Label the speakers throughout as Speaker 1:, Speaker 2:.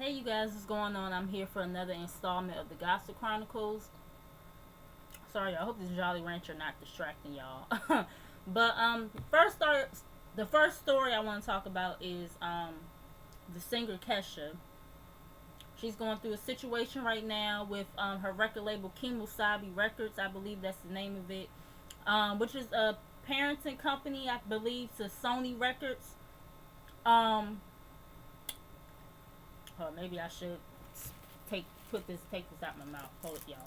Speaker 1: Hey you guys, what's going on? I'm here for another installment of the Gossip Chronicles. Sorry, I hope this Jolly Rancher not distracting y'all. But the first story I want to talk about is the singer Kesha. She's going through a situation right now with her record label King Wasabi Records. I believe that's the name of it, which is a parenting company, I believe, to Sony Records. Um, or maybe I should take this out my mouth. Hold it, y'all.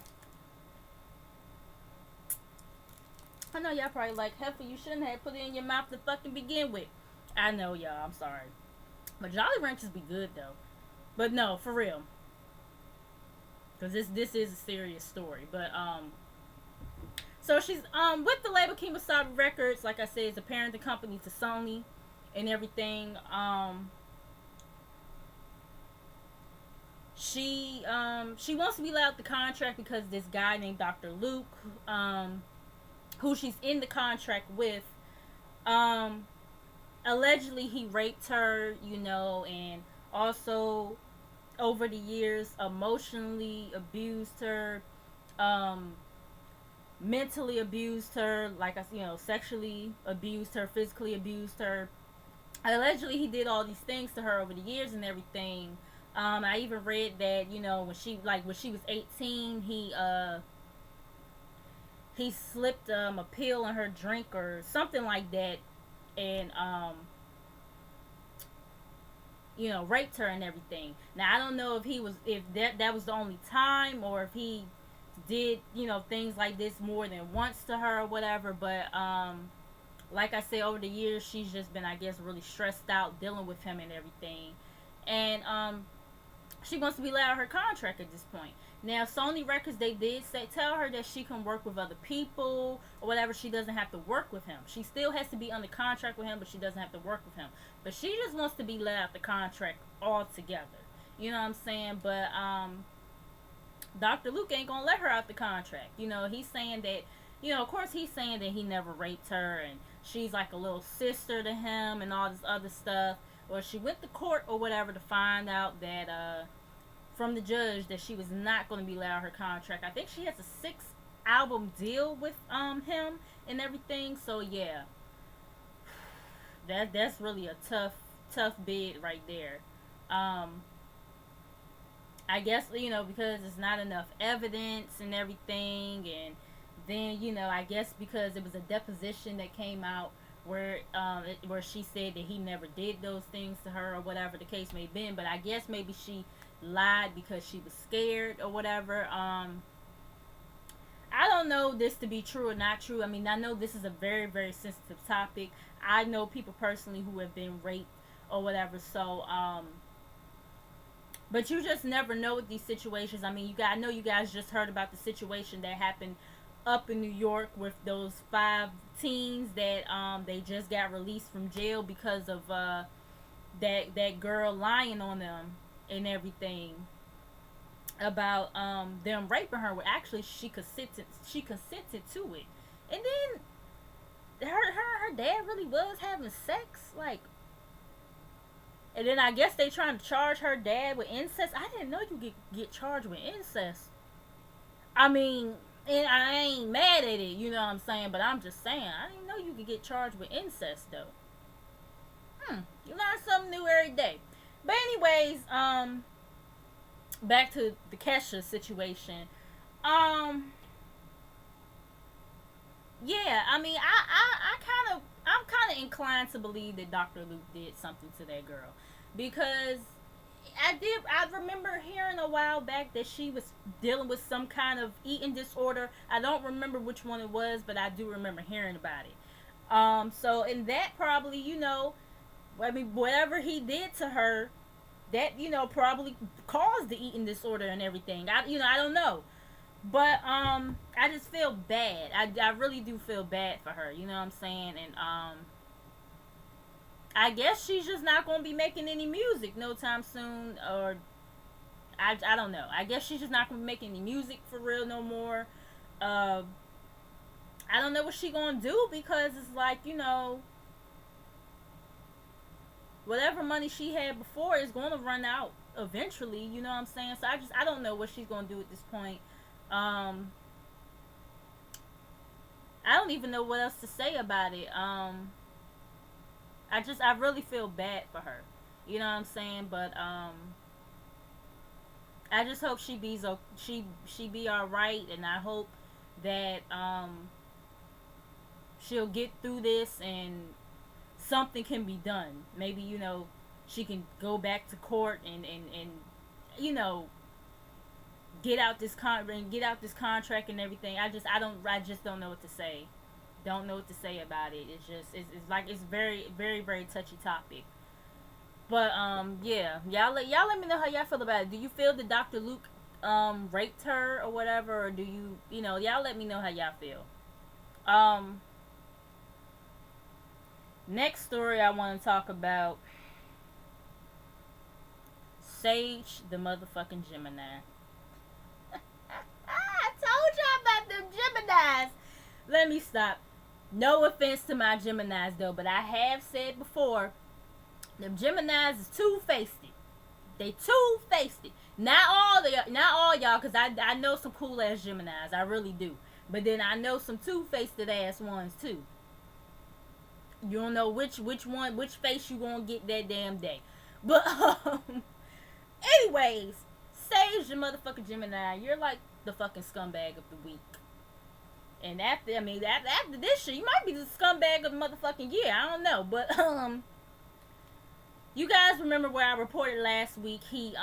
Speaker 1: I know y'all probably like, Heifer, you shouldn't have put it in your mouth to fucking begin with. I know, y'all. I'm sorry. But Jolly Ranchers be good, though. But no, for real. Because this is a serious story. But, so she's, with the label Kemosabe Records, like I said, it's a parenting company to Sony and everything. She wants to be let out the contract because this guy named Dr. Luke, who she's in the contract with, allegedly he raped her, and also over the years emotionally abused her, um, mentally abused her, sexually abused her, physically abused her. Allegedly he did all these things to her over the years and everything. I even read that when she was 18, he slipped a pill in her drink or something like that, and raped her and everything. Now I don't know if that was the only time, or if he did things like this more than once to her or whatever. But like I said, over the years she's just been, I guess, really stressed out dealing with him and everything, and she wants to be let out her contract at this point. Now, Sony Records, they did tell her that she can work with other people or whatever. She doesn't have to work with him. She still has to be under contract with him, but she doesn't have to work with him. But she just wants to be let out the contract altogether. You know what I'm saying? But Dr. Luke ain't gonna let her out the contract. He's saying that, of course he's saying that he never raped her and she's like a little sister to him and all this other stuff. Or she went to court or whatever to find out that from the judge that she was not going to be allowed her contract. I think she has a 6-album deal with him and everything. So yeah, that's really a tough bid right there. I guess because it's not enough evidence and everything, and then I guess because it was a deposition that came out where she said that he never did those things to her or whatever the case may have been. But I guess maybe she lied because she was scared or whatever. I don't know this to be true or not true. I mean, I know this is a very, very sensitive topic. I know people personally who have been raped or whatever. So but you just never know with these situations. I mean, I know you guys just heard about the situation that happened up in New York with those 5 teens that they just got released from jail because of that girl lying on them and everything about them raping her. Well, actually she consented to it, and then her dad really was having sex, like. And then I guess they trying to charge her dad with incest. I didn't know you get charged with incest. I mean, and I ain't mad at it, you know what I'm saying? But I'm just saying, I didn't know you could get charged with incest, though. You learn something new every day. But anyways, back to the Kesha situation. Yeah, I mean, I'm kind of inclined to believe that Dr. Luke did something to that girl, because I remember hearing a while back that she was dealing with some kind of eating disorder. I don't remember which one it was, but I do remember hearing about it. So, and that probably, I mean, whatever he did to her, that, probably caused the eating disorder and everything. I don't know. But, I just feel bad. I really do feel bad for her, you know what I'm saying? And, I guess she's just not going to be making any music no time soon, or I don't know. I guess she's just not going to be making any music for real no more. I don't know what she going to do, because it's like, whatever money she had before is going to run out eventually. You know what I'm saying? So I don't know what she's going to do at this point. Um, I don't even know what else to say about it. I really feel bad for her. You know what I'm saying? But I just hope she be all right, and I hope that she'll get through this and something can be done. Maybe, she can go back to court and you know get out this contract and everything. I just don't know what to say. Don't know what to say about it. It's like it's very very very touchy topic. But yeah, y'all let me know how y'all feel about it. Do you feel that Dr. Luke raped her or whatever, or do y'all let me know how y'all feel. Um Next story I want to talk about, Sage the motherfucking Gemini. I told y'all about them Geminis. Let me stop. No offense to my Geminis though, but I have said before, them Geminis is two-faced. They two-faced. Not all y'all, cause I know some cool ass Geminis. I really do. But then I know some two-faced ass ones too. You don't know which face you gonna get that damn day. But anyways, Sage the motherfucking Gemini, you're like the fucking scumbag of the week. And after this shit, you might be the scumbag of the motherfucking year. I don't know, but you guys remember where I reported last week? He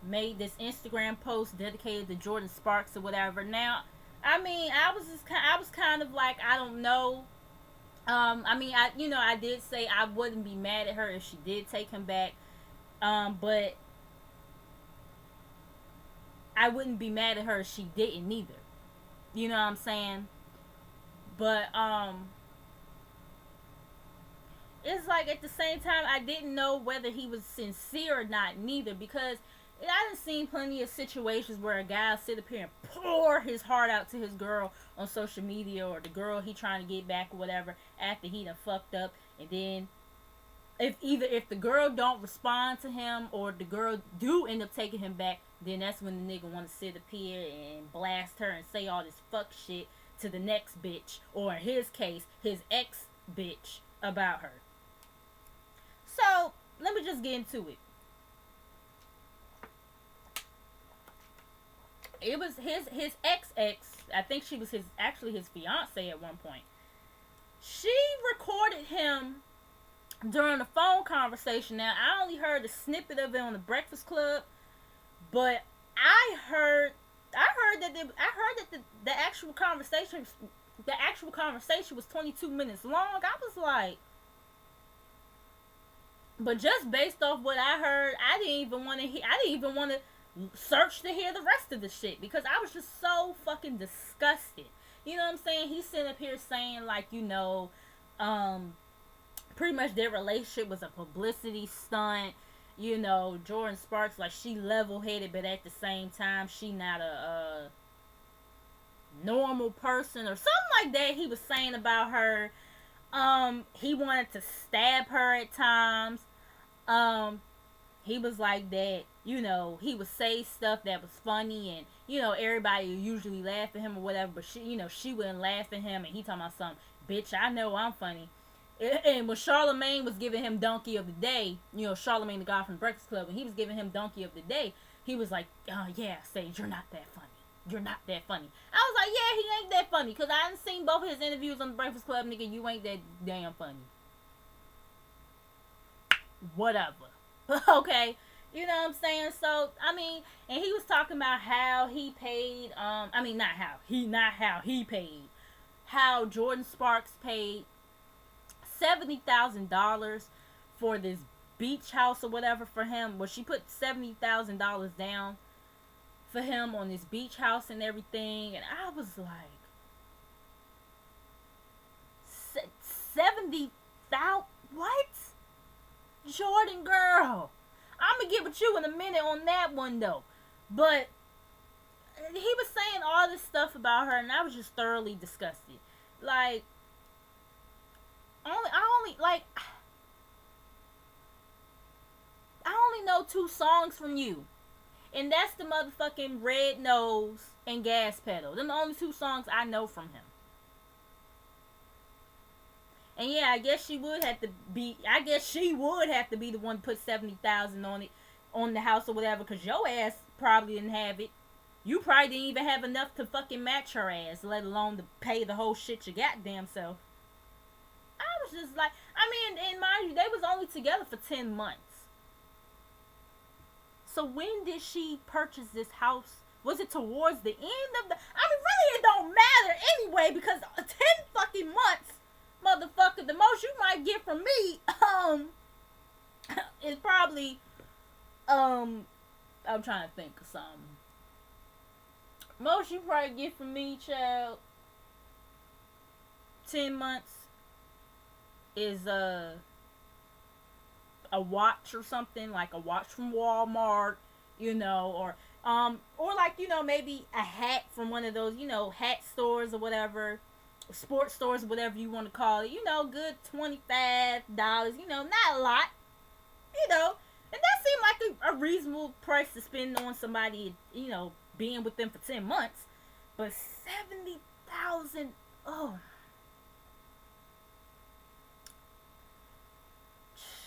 Speaker 1: made this Instagram post dedicated to Jordan Sparks or whatever. Now, I was kind of like, I don't know. I did say I wouldn't be mad at her if she did take him back. But I wouldn't be mad at her if she didn't either. You know what I'm saying? But it's like at the same time I didn't know whether he was sincere or not neither, because I done seen plenty of situations where a guy will sit up here and pour his heart out to his girl on social media, or the girl he trying to get back or whatever, after he done fucked up, and then if the girl don't respond to him, or the girl do end up taking him back, then that's when the nigga want to sit up here and blast her and say all this fuck shit to the next bitch, or in his case, his ex bitch, about her. So let me just get into it. It was his ex. I think she was his fiance at one point. She recorded him during a phone conversation. Now, I only heard a snippet of it on the Breakfast Club, but I heard that the actual conversation was 22 minutes long. I was like, but just based off what I heard, I didn't even want to search to hear the rest of the shit, because I was just so fucking disgusted. You know what I'm saying? He's sitting up here saying, like, pretty much their relationship was a publicity stunt. Jordan Sparks, like, she level-headed, but at the same time, she not a normal person, or something like that he was saying about her. He wanted to stab her at times. He was like that, he would say stuff that was funny, and, everybody would usually laugh at him or whatever, but she wouldn't laugh at him, and he talking about something, bitch, I know I'm funny. And when Charlamagne was giving him Donkey of the Day, Charlamagne the guy from the Breakfast Club, when he was giving him Donkey of the Day, he was like, yeah, Sage, you're not that funny. You're not that funny. I was like, yeah, he ain't that funny, because I done seen both of his interviews on the Breakfast Club, nigga, you ain't that damn funny. Whatever. Okay? You know what I'm saying? So, and he was talking about how he paid, how Jordan Sparks paid $70,000 for this beach house or whatever for him. Well, she put $70,000 down for him on this beach house and everything. And I was like, 70,000? What? Jordan, girl. I'm gonna get with you in a minute on that one though. But he was saying all this stuff about her, and I was just thoroughly disgusted. Like, I only know 2 songs from you. And that's the motherfucking Red Nose and Gas Pedal. Them the only 2 songs I know from him. And yeah, I guess she would have to be the one to put 70,000 on it, on the house or whatever, because your ass probably didn't have it. You probably didn't even have enough to fucking match her ass, let alone to pay the whole shit your goddamn self. I was just like, I mean, and mind you, they was only together for 10 months. So when did she purchase this house? Was it towards the end of the... I mean, really, it don't matter anyway, because 10 fucking months, motherfucker, the most you might get from me, is probably, I'm trying to think of something. Most you probably get from me, child, 10 months is, a watch or something, like a watch from Walmart, you know, or like, you know, maybe a hat from one of those, you know, hat stores or whatever, sports stores, whatever you want to call it, you know, good $25, you know, not a lot, you know, and that seemed like a reasonable price to spend on somebody, you know, being with them for 10 months, but 70,000, oh,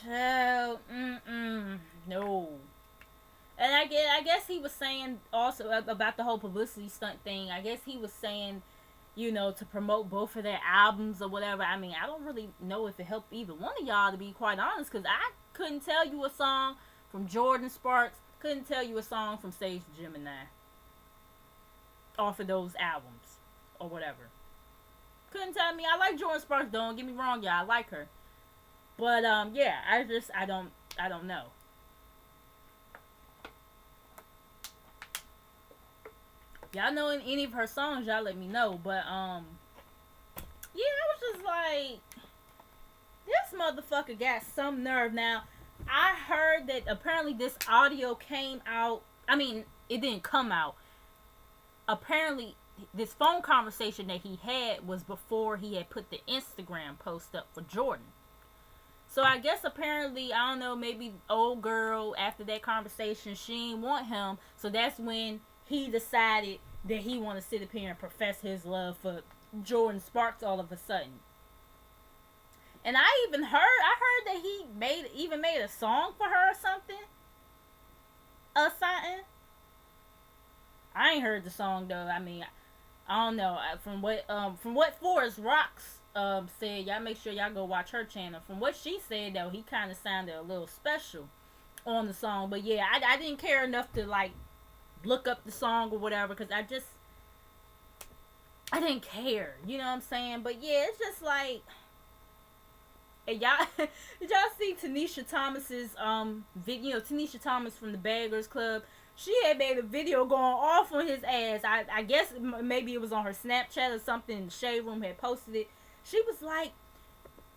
Speaker 1: child, no. And I guess he was saying also about the whole publicity stunt thing. I guess he was saying, you know, to promote both of their albums or whatever. I mean, I don't really know if it helped either one of y'all, to be quite honest, because I couldn't tell you a song from Jordan Sparks, couldn't tell you a song from Sage Gemini off of those albums or whatever. Couldn't tell me. I like Jordan Sparks, don't get me wrong, y'all. I like her. But, yeah, I don't know. Y'all know any of her songs, y'all let me know. But, yeah, I was just like, this motherfucker got some nerve. Now, I heard that apparently this audio came out. I mean, it didn't come out. Apparently, this phone conversation that he had was before he had put the Instagram post up for Jordan. So I guess apparently, I don't know, maybe old girl, after that conversation, she didn't want him. So that's when he decided that he want to sit up here and profess his love for Jordan Sparks all of a sudden. And I heard that he made a song for her or something. I ain't heard the song though. I mean, I don't know. From what Forrest Rocks said, y'all make sure y'all go watch her channel. From what she said though, he kind of sounded a little special on the song. But yeah, I didn't care enough to like look up the song or whatever, because I didn't care. You know what I'm saying? But yeah, it's just like, and y'all did y'all see Tanisha Thomas's video? You know, Tanisha Thomas from the Beggars Club. She had made a video going off on his ass. I guess maybe it was on her Snapchat or something. The Shade Room had posted it. She was like,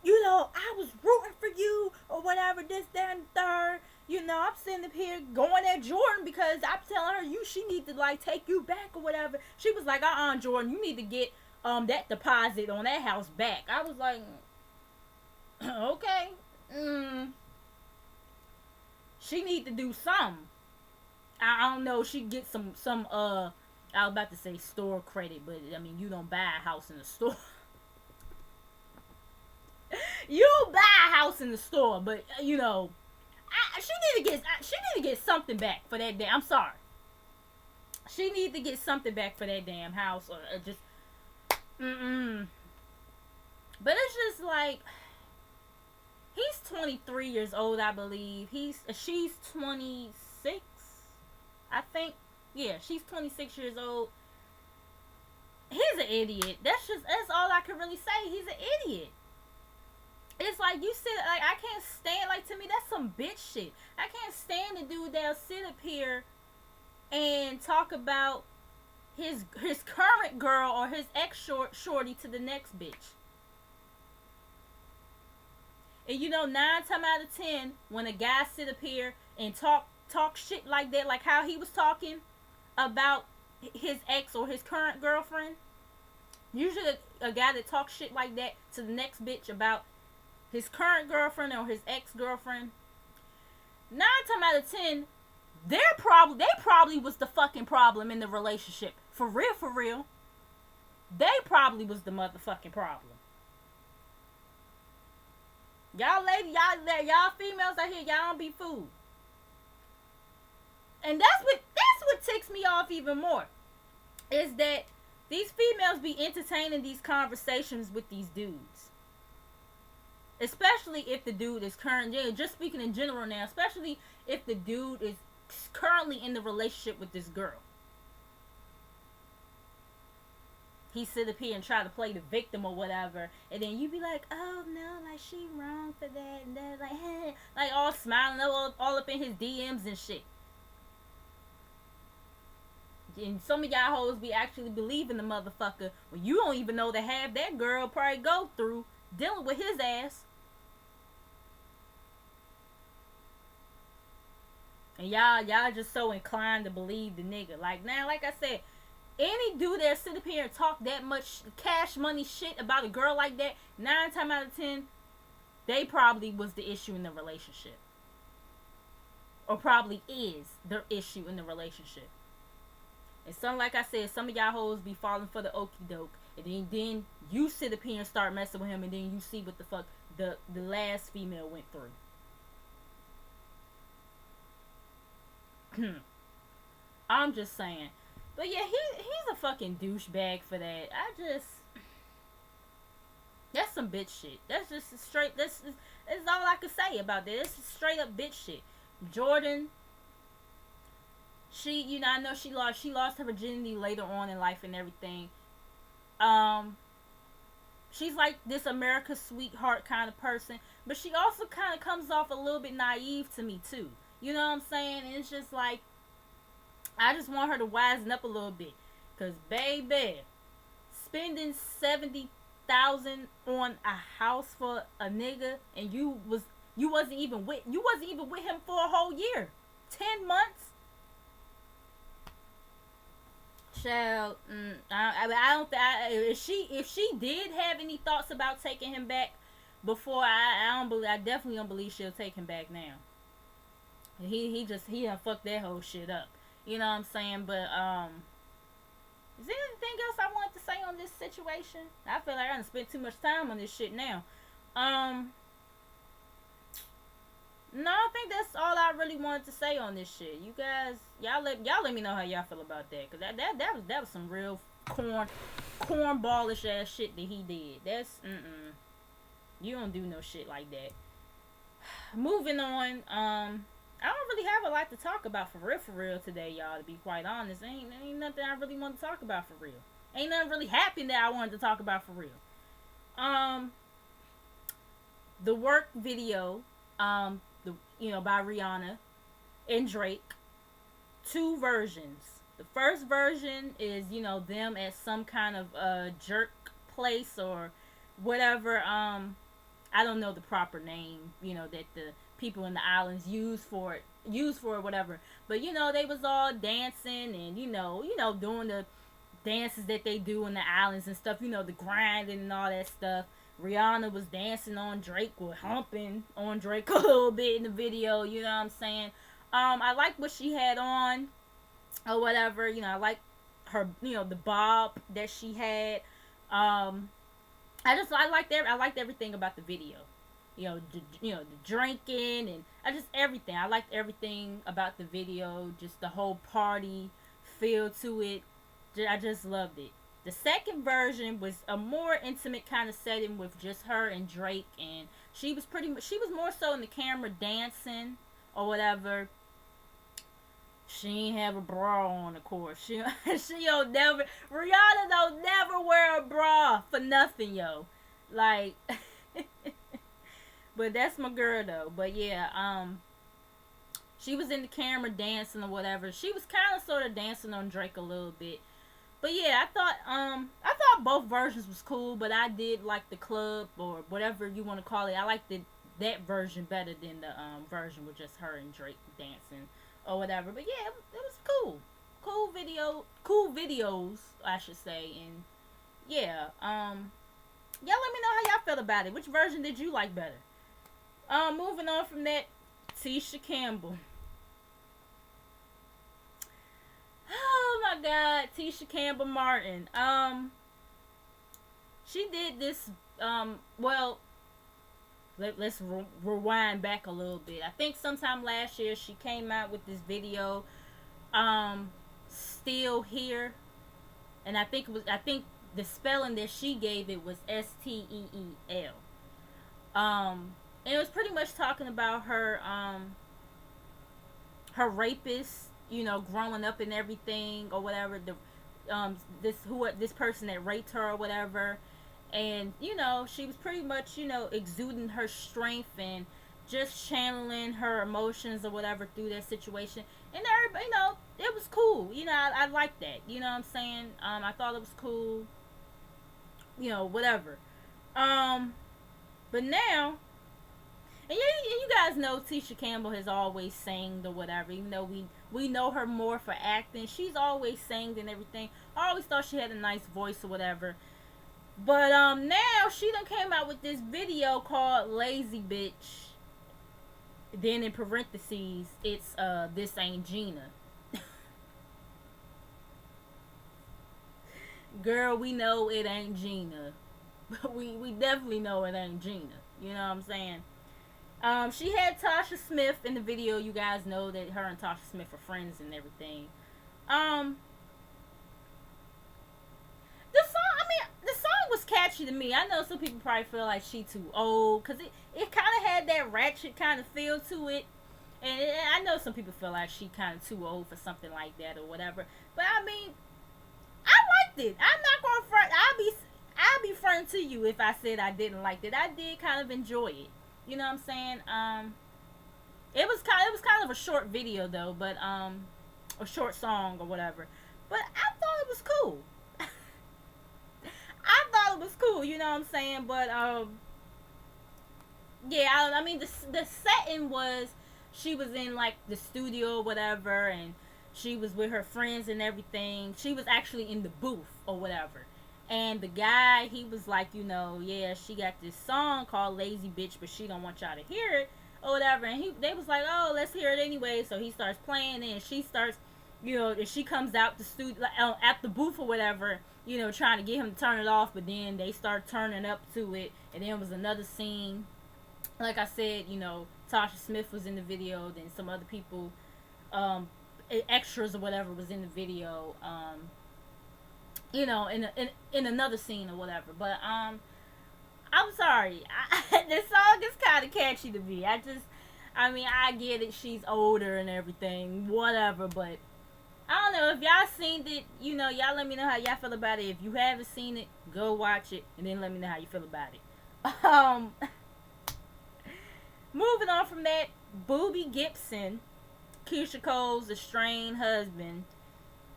Speaker 1: you know, I was rooting for you or whatever, this, that, and third. You know, I'm sitting up here going at Jordan because I'm telling her she need to like take you back or whatever. She was like, Jordan, you need to get that deposit on that house back. I was like, okay. She need to do something. I don't know. She get some I was about to say store credit, but I mean, you don't buy a house in the store. You buy a house in the store, but you know, she need to get something back for that damn. I'm sorry. She need to get something back for that damn house, or just But it's just like, he's 23 years old, I believe. She's 26, I think. Yeah, she's 26 years old. He's an idiot. That's all I can really say. He's an idiot. It's like, you sit, like, I can't stand, like, to me, that's some bitch shit. I can't stand the dude that'll sit up here and talk about his current girl or his ex-shorty to the next bitch. And you know, 9 times out of 10, when a guy sit up here and talk shit like that, like how he was talking about his ex or his current girlfriend, usually a guy that talks shit like that to the next bitch about his current girlfriend or his ex-girlfriend, 9 times out of 10, they probably was the fucking problem in the relationship. For real, for real. They probably was the motherfucking problem. Y'all ladies, y'all females out here, y'all don't be fooled. And that's what ticks me off even more. Is that these females be entertaining these conversations with these dudes. Especially if the dude is currently, just speaking in general now, especially if the dude is currently in the relationship with this girl. He sit up here and try to play the victim or whatever, and then you be like, oh no, like she wrong for that, and that, like, hey, like all smiling all up in his DMs and shit. And some of y'all hoes be actually believing the motherfucker when you don't even know the half that girl probably go through dealing with his ass. And y'all just so inclined to believe the nigga. Like, now, like I said, any dude that sit up here and talk that much cash money shit about a girl like that, 9 times out of 10, they probably was the issue in the relationship. Or probably is the issue in the relationship. And some, like I said, some of y'all hoes be falling for the okie doke. And then you sit up here and start messing with him, and then you see what the fuck the last female went through. I'm just saying. But yeah, he's a fucking douchebag for that. That's some bitch shit. That's just straight, that's all I can say about that. It's straight up bitch shit. Jordan, I know she lost her virginity later on in life and everything. She's like this America's sweetheart kind of person, but she also kind of comes off a little bit naive to me too. You know what I'm saying? And it's just like, I just want her to wisen up a little bit. Cause baby, spending $70,000 on a house for a nigga, and you wasn't even with him for a whole year, 10 months. Child, I don't. If she did have any thoughts about taking him back before, I definitely don't believe she'll take him back now. He done fucked that whole shit up. You know what I'm saying? But is there anything else I wanted to say on this situation? I feel like I done spent too much time on this shit now. No, I think that's all I really wanted to say on this shit. You guys, y'all let me know how y'all feel about that, cause that was some real cornballish ass shit that he did. That's you don't do no shit like that. Moving on, I don't really have a lot to talk about for real today, y'all, to be quite honest. Ain't nothing I really want to talk about for real. Ain't nothing really happened that I wanted to talk about for real. The work video, by Rihanna and Drake, 2 versions. The first version is, them at some kind of jerk place or whatever. I don't know the proper name, that the people in the islands use for it, whatever. But they was all dancing and doing the dances that they do in the islands and stuff. The grinding and all that stuff. Rihanna was dancing on Drake, or humping on Drake a little bit in the video. You know what I'm saying? I like what she had on, or whatever. I like her, the bob that she had. I liked everything about the video. The drinking and everything. I liked everything about the video. Just the whole party feel to it. I just loved it. The second version was a more intimate kind of setting with just her and Drake, and she was more so in the camera dancing or whatever. She ain't have a bra on, of course. Rihanna don't never wear a bra for nothing, yo. Like, but that's my girl though. But yeah, she was in the camera dancing or whatever. She was kind of sort of dancing on Drake a little bit. But yeah, I thought both versions was cool, but I did like the club or whatever you want to call it. I liked that version better than the version with just her and Drake dancing or whatever. But yeah, it was cool. Cool videos, I should say. And yeah, y'all let me know how y'all felt about it. Which version did you like better? Moving on from that, Tisha Campbell. Oh my God, Tisha Campbell Martin. She did this. Well, let's rewind back a little bit. I think sometime last year she came out with this video. Still Here, and I think the spelling that she gave it was Steel. And it was pretty much talking about her her rapist, you know, growing up and everything or whatever. This person that raped her or whatever, and you know, she was pretty much, you know, exuding her strength and just channeling her emotions or whatever through that situation. And everybody, you know, it was cool. You know, I like that. You know what I'm saying? I thought it was cool. You know, whatever. But now, and you guys know Tisha Campbell has always sang or whatever. Even though we know her more for acting, she's always sang and everything. I always thought she had a nice voice or whatever. But now she done came out with this video called Lazy Bitch. Then in parentheses, it's This Ain't Gina. Girl, we know it ain't Gina. we definitely know it ain't Gina. You know what I'm saying? She had Tasha Smith in the video. You guys know that her and Tasha Smith are friends and everything. The song was catchy to me. I know some people probably feel like she too old, because it kind of had that ratchet kind of feel to it. And I know some people feel like she kind of too old for something like that or whatever. But I mean, I liked it. I'm not going to front. I'll be front to you if I said I didn't like it. I did kind of enjoy it. You know what I'm saying? It was kind of a short video though, but a short song or whatever. But I thought it was cool. I thought it was cool, you know what I'm saying? But yeah, I mean the setting was, she was in like the studio or whatever, and she was with her friends and everything. She was actually in the booth or whatever. And the guy, he was like, you know, yeah, she got this song called Lazy Bitch, but she don't want y'all to hear it or whatever. And they was like, oh, let's hear it anyway. So he starts playing it, and she starts, you know, and she comes out the studio, at the booth or whatever, you know, trying to get him to turn it off. But then they start turning up to it, and then it was another scene. Like I said, you know, Tasha Smith was in the video. Then some other people, extras or whatever, was in the video. You know, in another scene or whatever. But I'm sorry, this song is kind of catchy to me. I mean, I get it, she's older and everything, whatever, but I don't know, if y'all seen it, you know, y'all let me know how y'all feel about it. If you haven't seen it, go watch it, and then let me know how you feel about it. Moving on from that, Booby Gibson, Keisha Cole's estranged husband,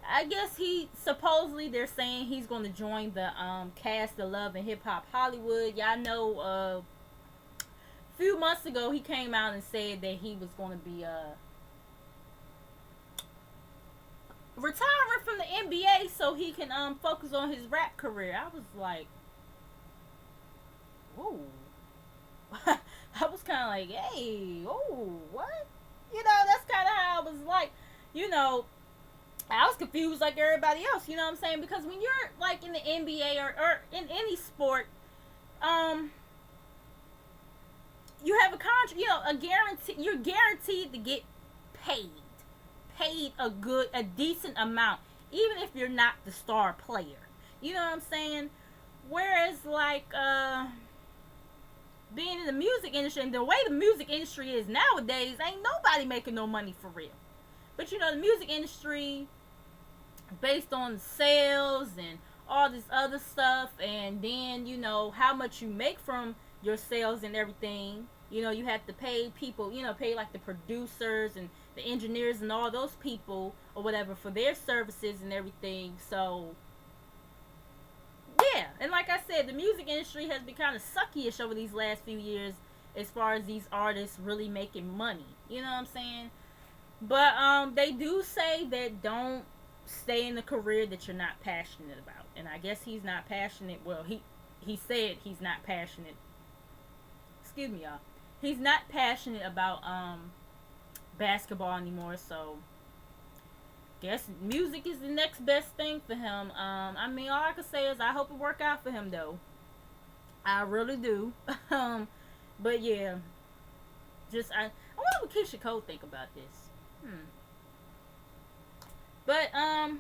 Speaker 1: I guess supposedly they're saying he's going to join the cast of Love and Hip Hop Hollywood. Y'all know a few months ago he came out and said that he was going to be retiring from the NBA so he can focus on his rap career. I was like, whoa. I was kind of like, hey, oh, what? You know, that's kind of how I was like, you know, I was confused like everybody else, you know what I'm saying? Because when you're like in the NBA or in any sport, you have a contract, you know, you're guaranteed to get paid a decent amount, even if you're not the star player. You know what I'm saying? Whereas like being in the music industry, and the way the music industry is nowadays, ain't nobody making no money for real. But you know, the music industry, based on sales and all this other stuff, and then, you know, how much you make from your sales and everything, you know, you have to pay people, you know, pay like the producers and the engineers and all those people or whatever for their services and everything. So yeah, and like I said, the music industry has been kind of sucky-ish over these last few years as far as these artists really making money. You know what I'm saying? But they do say that don't stay in the career that you're not passionate about. And I guess he's not passionate. Well, he said he's not passionate. Excuse me, y'all. He's not passionate about basketball anymore. So guess music is the next best thing for him. I mean, all I can say is I hope it work out for him though. I really do. But yeah, I wonder what Keisha Cole think about this. But I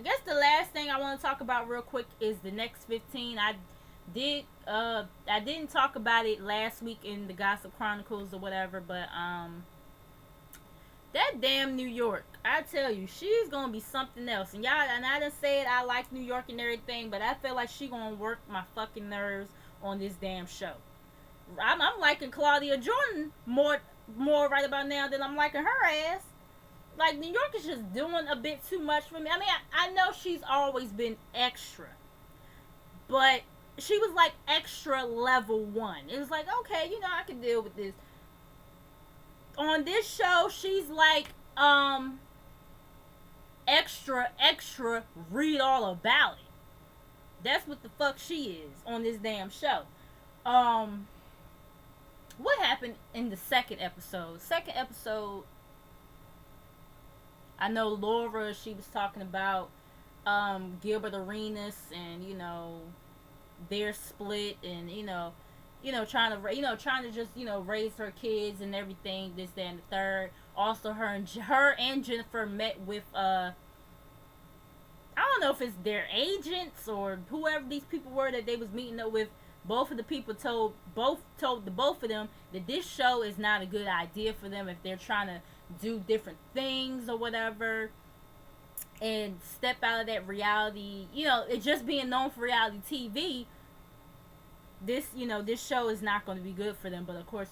Speaker 1: guess the last thing I want to talk about real quick is the next 15. I didn't talk about it last week in the Gossip Chronicles or whatever, but that damn New York, I tell you, she's gonna be something else. And y'all, and I done said I like New York and everything, but I feel like she gonna work my fucking nerves on this damn show. I'm liking Claudia Jordan more right about now than I'm liking her ass. Like, New York is just doing a bit too much for me. I mean, I know she's always been extra, but she was like extra level 1. It was like, okay, I can deal with this. On this show, she's like, extra, read all about it. That's what the fuck she is on this damn show. What happened in the second episode? I know Laura, she was talking about Gilbert Arenas and their split and trying to just raise her kids and everything, this, that, and the third. Also, her and Jennifer met with I don't know if it's their agents or whoever these people were that they was meeting up with. Both of the people told the both of them that this show is not a good idea for them if they're trying to do different things or whatever and step out of that reality, it just being known for reality TV. This show is not going to be good for them, but of course,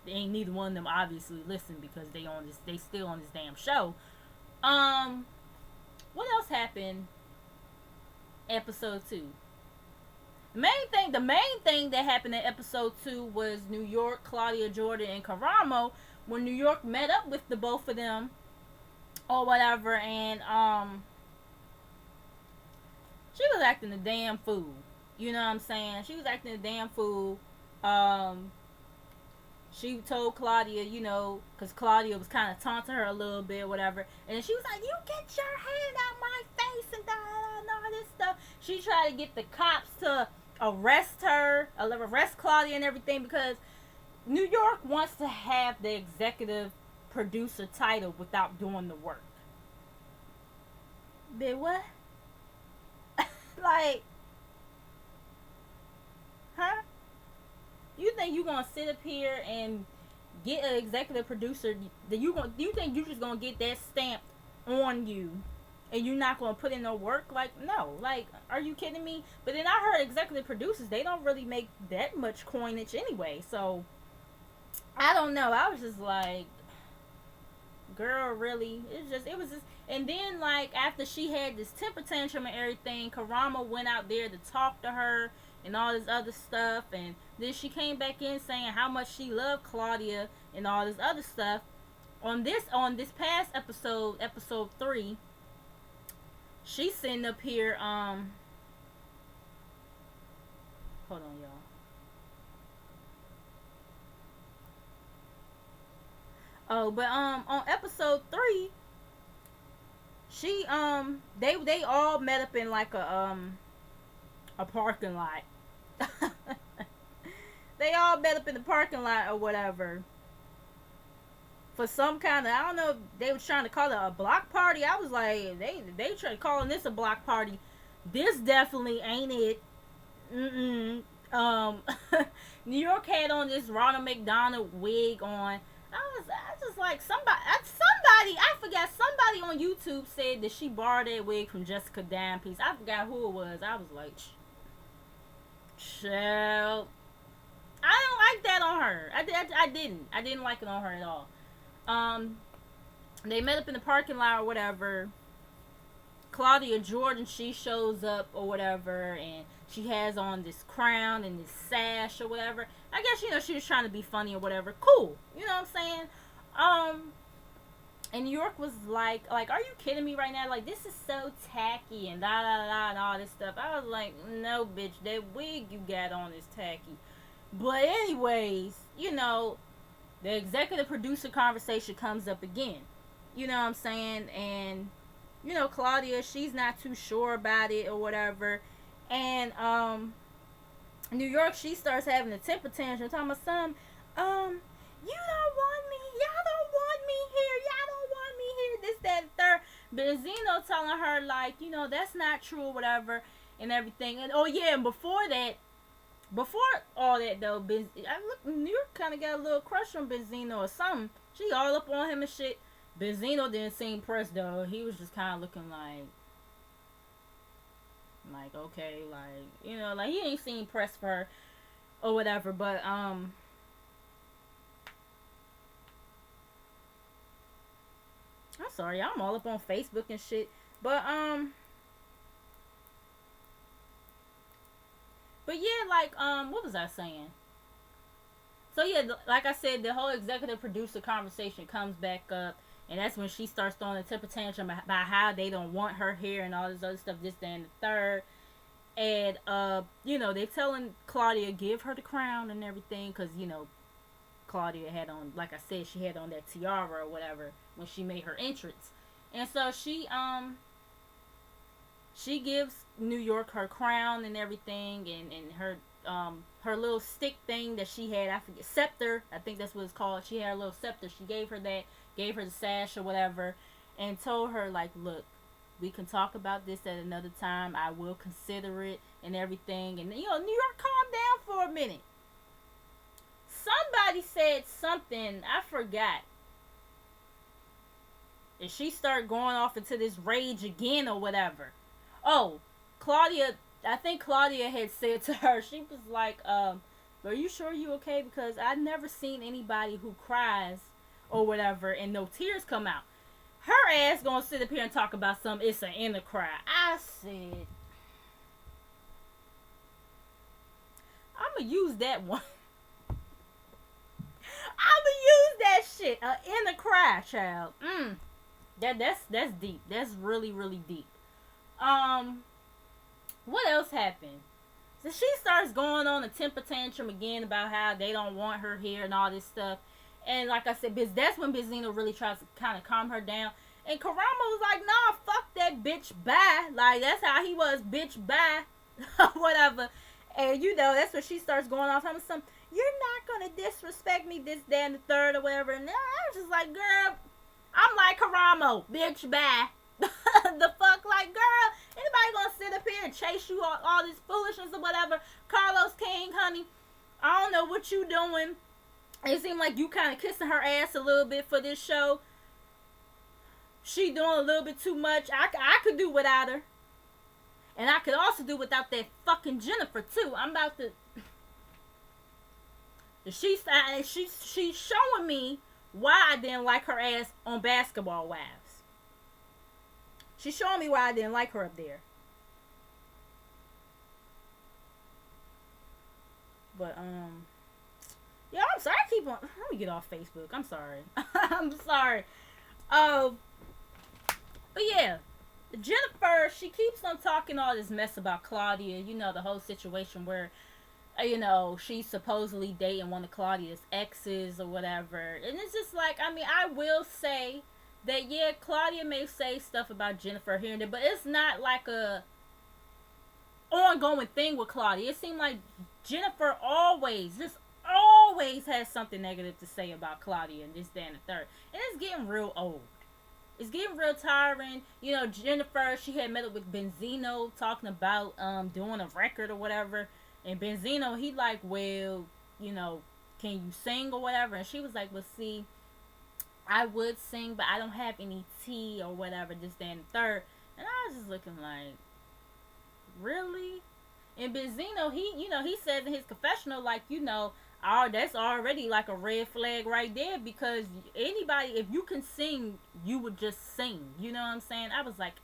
Speaker 1: they ain't neither one of them obviously listen because they still on this damn show. What else happened? Episode 2. The main thing that happened in episode 2 was New York, Claudia Jordan, and Karamo, when New York met up with the both of them or whatever, and she was acting a damn fool. You know what I'm saying? She was acting a damn fool. She told Claudia, because Claudia was kind of taunting her a little bit, whatever. And she was like, "You get your hand out my face," and all this stuff. She tried to get the cops to arrest Claudia and everything, because New York wants to have the executive producer title without doing the work. But what? Like, huh? You think you gonna sit up here and get an executive producer that you think you just gonna get that stamped on you and you're not gonna put in no work? Like, no. Like, are you kidding me? But then I heard executive producers, they don't really make that much coinage anyway, so I don't know. I was just like, girl, really? It was just. And then, like, after she had this temper tantrum and everything, Karamo went out there to talk to her and all this other stuff, and then she came back in saying how much she loved Claudia and all this other stuff. On this past episode 3, she's sitting up here, hold on, y'all. Oh, but on episode 3, she they all met up in like a parking lot. They all met up in the parking lot or whatever for some kind of, I don't know if they were trying to call it a block party. I was like, they tried calling this a block party. This definitely ain't it. New York had on this Ronald McDonald wig on. I just like somebody I forgot, somebody on YouTube said that she borrowed that wig from Jessica Dampiece. I forgot who it was. I was like, chill. I don't like that on her. I didn't like it on her at all. They met up in the parking lot or whatever. Claudia Jordan, she shows up or whatever, and she has on this crown and this sash or whatever. I guess, she was trying to be funny or whatever. Cool. You know what I'm saying? And New York was like, are you kidding me right now? Like, this is so tacky and and all this stuff. I was like, no, bitch, that wig you got on is tacky. But anyways, The executive producer conversation comes up again. You know what I'm saying? And Claudia, she's not too sure about it or whatever. And New York, she starts having a temper tantrum, talking about you don't want me, y'all don't want me here, y'all don't want me here, this, that, and third. Benzino telling her like, that's not true or whatever and everything. And oh yeah, and before all that though, New York kind of got a little crush on Benzino or something. She all up on him and shit. Benzino didn't seem pressed though. He was just kind of looking like okay, like he ain't seen pressed for her or whatever. But I'm sorry, I'm all up on Facebook and shit. But yeah, like what was I saying? So yeah, like I said, the whole executive producer conversation comes back up, and that's when she starts throwing a temper tantrum about how they don't want her here and all this other stuff, this, that, and the third. And they telling Claudia give her the crown and everything, because Claudia had on, like I said, she had on that tiara or whatever when she made her entrance, and so she gives New York her crown and everything, and her little stick thing that she had, I forget, scepter, I think that's what it's called. She had a little scepter. She gave her that, gave her the sash or whatever, and told her like, look, we can talk about this at another time. I will consider it and everything. And New York calmed down for a minute. Somebody said something, I forgot. And she started going off into this rage again or whatever. Oh, Claudia, I think Claudia had said to her, she was like, are you sure you okay? Because I've never seen anybody who cries or whatever and no tears come out. Her ass gonna sit up here and talk about something, it's an inner cry. I said, I'm gonna use that one. I'm gonna use that shit. An inner cry, child. That's deep. That's really, really deep. What else happened? So she starts going on a temper tantrum again about how they don't want her here and all this stuff. And like I said, that's when Benzino really tries to kind of calm her down. And Karamo was like, nah, fuck that bitch, bye. Like, that's how he was, bitch, bye. Whatever. And, that's when she starts going off. I'm some, you're not going to disrespect me, this, that, and the third, or whatever. And I was just like, girl, I'm like Karamo, bitch, bye. The fuck, like, girl, anybody gonna sit up here and chase you all this foolishness or whatever? Carlos King, honey, I don't know what you doing. It seemed like you kind of kissing her ass a little bit for this show. She doing a little bit too much. I could do without her. And I could also do without that fucking Jennifer, too. I'm about to... She's showing me why I didn't like her ass on Basketball Wives. She's showing me why I didn't like her up there. But, yeah, I'm sorry. I keep on... Let me get off Facebook. I'm sorry. I'm sorry. But yeah, Jennifer, she keeps on talking all this mess about Claudia. The whole situation where, she's supposedly dating one of Claudia's exes or whatever. And it's just like, I will say that, yeah, Claudia may say stuff about Jennifer here and there, but it's not like a ongoing thing with Claudia. It seemed like Jennifer always has something negative to say about Claudia and this, that, and the third. And it's getting real old. It's getting real tiring. Jennifer, she had met up with Benzino talking about doing a record or whatever. And Benzino, he like, well, can you sing or whatever? And she was like, well, see, I would sing, but I don't have any tea or whatever, this, that, and the third. And I was just looking like, really? And Benzino, he says in his confessional, like, that's already like a red flag right there, because anybody, if you can sing, you would just sing. You know what I'm saying? I was like,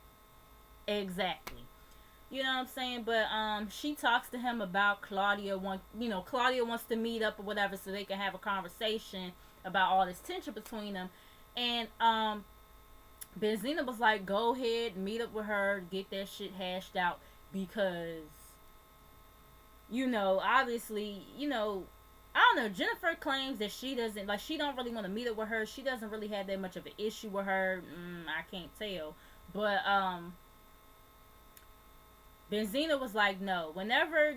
Speaker 1: exactly. You know what I'm saying? But she talks to him about Claudia Claudia wants to meet up or whatever so they can have a conversation about all this tension between them. And Benzino was like, go ahead, meet up with her, get that shit hashed out, because obviously, I don't know. Jennifer claims that she doesn't like. She don't really want to meet up with her. She doesn't really have that much of an issue with her. I can't tell, but Benzina was like, no. Whenever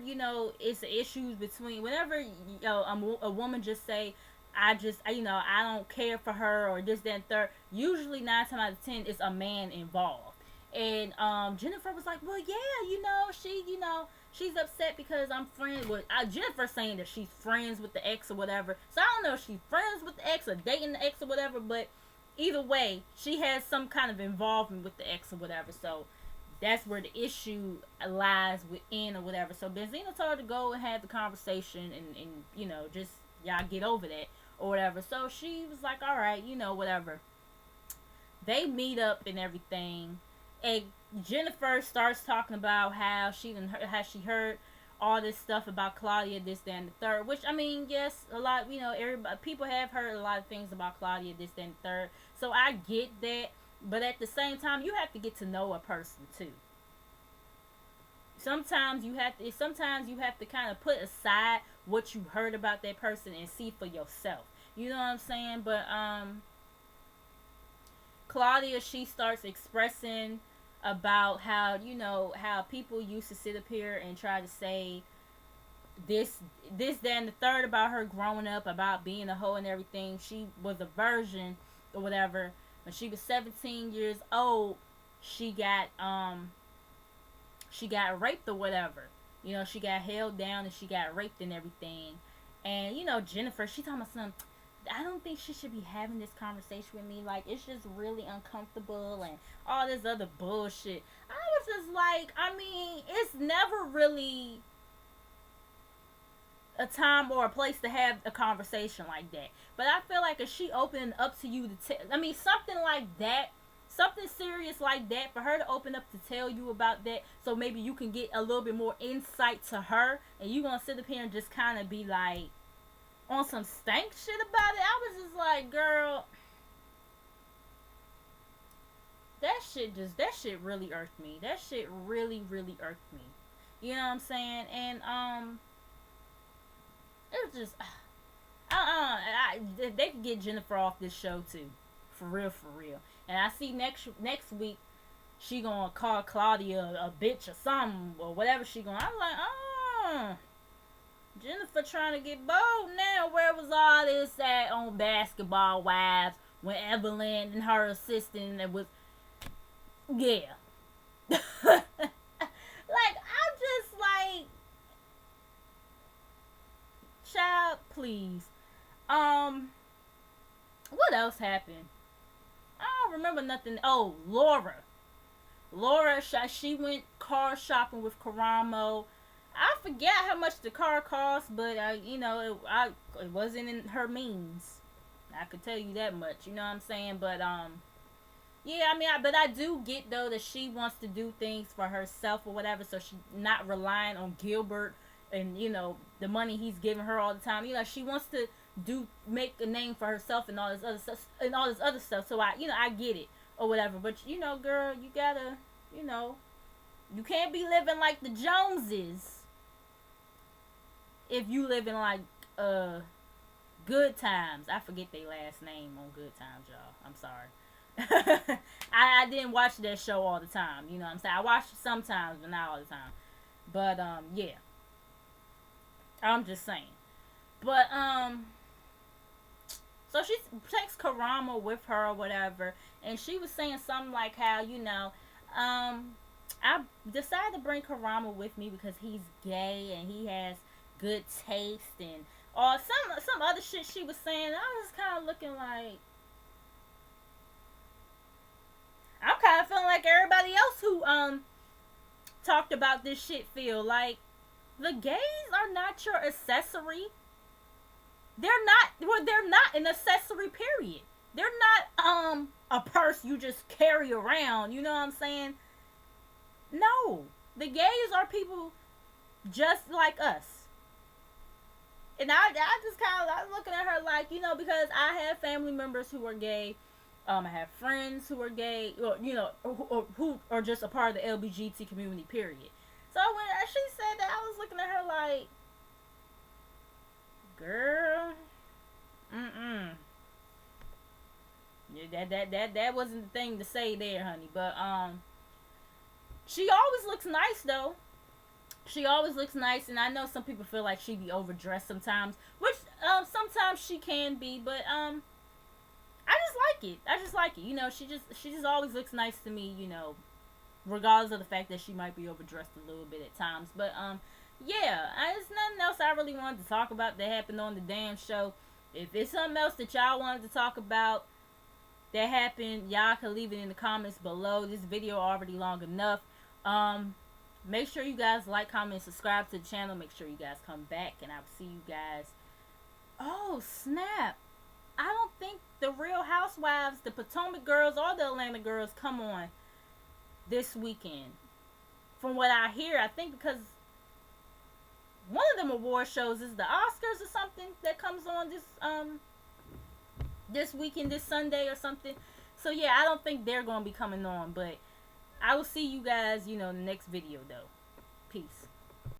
Speaker 1: it's issues between. Whenever a woman just say, I don't care for her or this, that, and third. Usually 9 times out of 10, it's a man involved. And Jennifer was like, well, yeah, she's upset because I'm friends with Jennifer saying that she's friends with the ex or whatever. So I don't know if she's friends with the ex or dating the ex or whatever, but either way, she has some kind of involvement with the ex or whatever. So that's where the issue lies within or whatever. So Benzina told her to go and have the conversation and just y'all get over that or whatever. So she was like, all right, whatever. They meet up and everything. And Jennifer starts talking about how she heard all this stuff about Claudia, this, that, and the third. Which, I mean, yes, a lot, everybody, people have heard a lot of things about Claudia, this, that, and the third. So I get that. But at the same time, you have to get to know a person too. Sometimes you have to kind of put aside what you heard about that person and see for yourself. You know what I'm saying? But Claudia, she starts expressing about how people used to sit up here and try to say this, that, and the third about her growing up, about being a hoe and everything. She was a virgin or whatever. When she was 17 years old, she got raped or whatever. She got held down and she got raped and everything. And Jennifer, she talking about something. I don't think she should be having this conversation with me. Like, it's just really uncomfortable and all this other bullshit. I was just like, I mean, it's never really a time or a place to have a conversation like that. But I feel like if she opened up to you to something like that, something serious like that, for her to open up to tell you about that, so maybe you can get a little bit more insight to her, and you gonna sit up here and just kind of be like on some stank shit about it. I was just like, girl, that shit really irked me. That shit really, really irked me. You know what I'm saying? And it was just they could get Jennifer off this show too, for real, for real. And I see next week she gonna call Claudia a bitch or something or whatever she gonna. I'm like, Jennifer trying to get bold now. Where was all this at on Basketball Wives when Evelyn and her assistant and was, yeah. Like, I'm just like, child, please. What else happened? I don't remember nothing. Oh, Laura, she went car shopping with Karamo. I forget how much the car cost, but it wasn't in her means. I could tell you that much. You know what I'm saying? But yeah, I mean, but I do get though that she wants to do things for herself or whatever, so she's not relying on Gilbert and the money he's giving her all the time. She wants to make a name for herself and all this other stuff. So I get it or whatever. But girl, you gotta, you can't be living like the Joneses if you live in like Good Times. I forget their last name on Good Times, y'all. I'm sorry. I didn't watch that show all the time. You know what I'm saying? I watched it sometimes, but not all the time. But yeah. I'm just saying. But so she takes Karama with her or whatever, and she was saying something like how I decided to bring Karama with me because he's gay and he has good taste and some other shit she was saying. I was kind of looking like, I'm kind of feeling like everybody else who talked about this shit feel like the gays are not your accessory. They're not an accessory, period. They're not a purse you just carry around, you know what I'm saying? No. The gays are people just like us. And I just kind of looking at her like, because I have family members who are gay. I have friends who are gay, or who are just a part of the LGBT community, period. So when she said that, I was looking at her like, Girl. Yeah, that wasn't the thing to say there, honey. But she always looks nice though. She always looks nice, and I know some people feel like she be overdressed sometimes, which sometimes she can be, but I just like it. I just like it. You know, she just always looks nice to me. You know, regardless of the fact that she might be overdressed a little bit at times. But yeah, there's nothing else I really wanted to talk about that happened on the damn show. If it's something else that y'all wanted to talk about that happened, y'all can leave it in the comments below. This video already long enough. Make sure you guys like, comment, subscribe to the channel. Make sure you guys come back, and I'll see you guys. Oh snap! I don't think the Real Housewives, the Potomac girls, or the Atlanta girls come on this weekend. From what I hear, I think because one of them award shows is the Oscars or something that comes on this weekend, this Sunday or something. So yeah, I don't think they're gonna be coming on, but I will see you guys, in the next video though. Peace.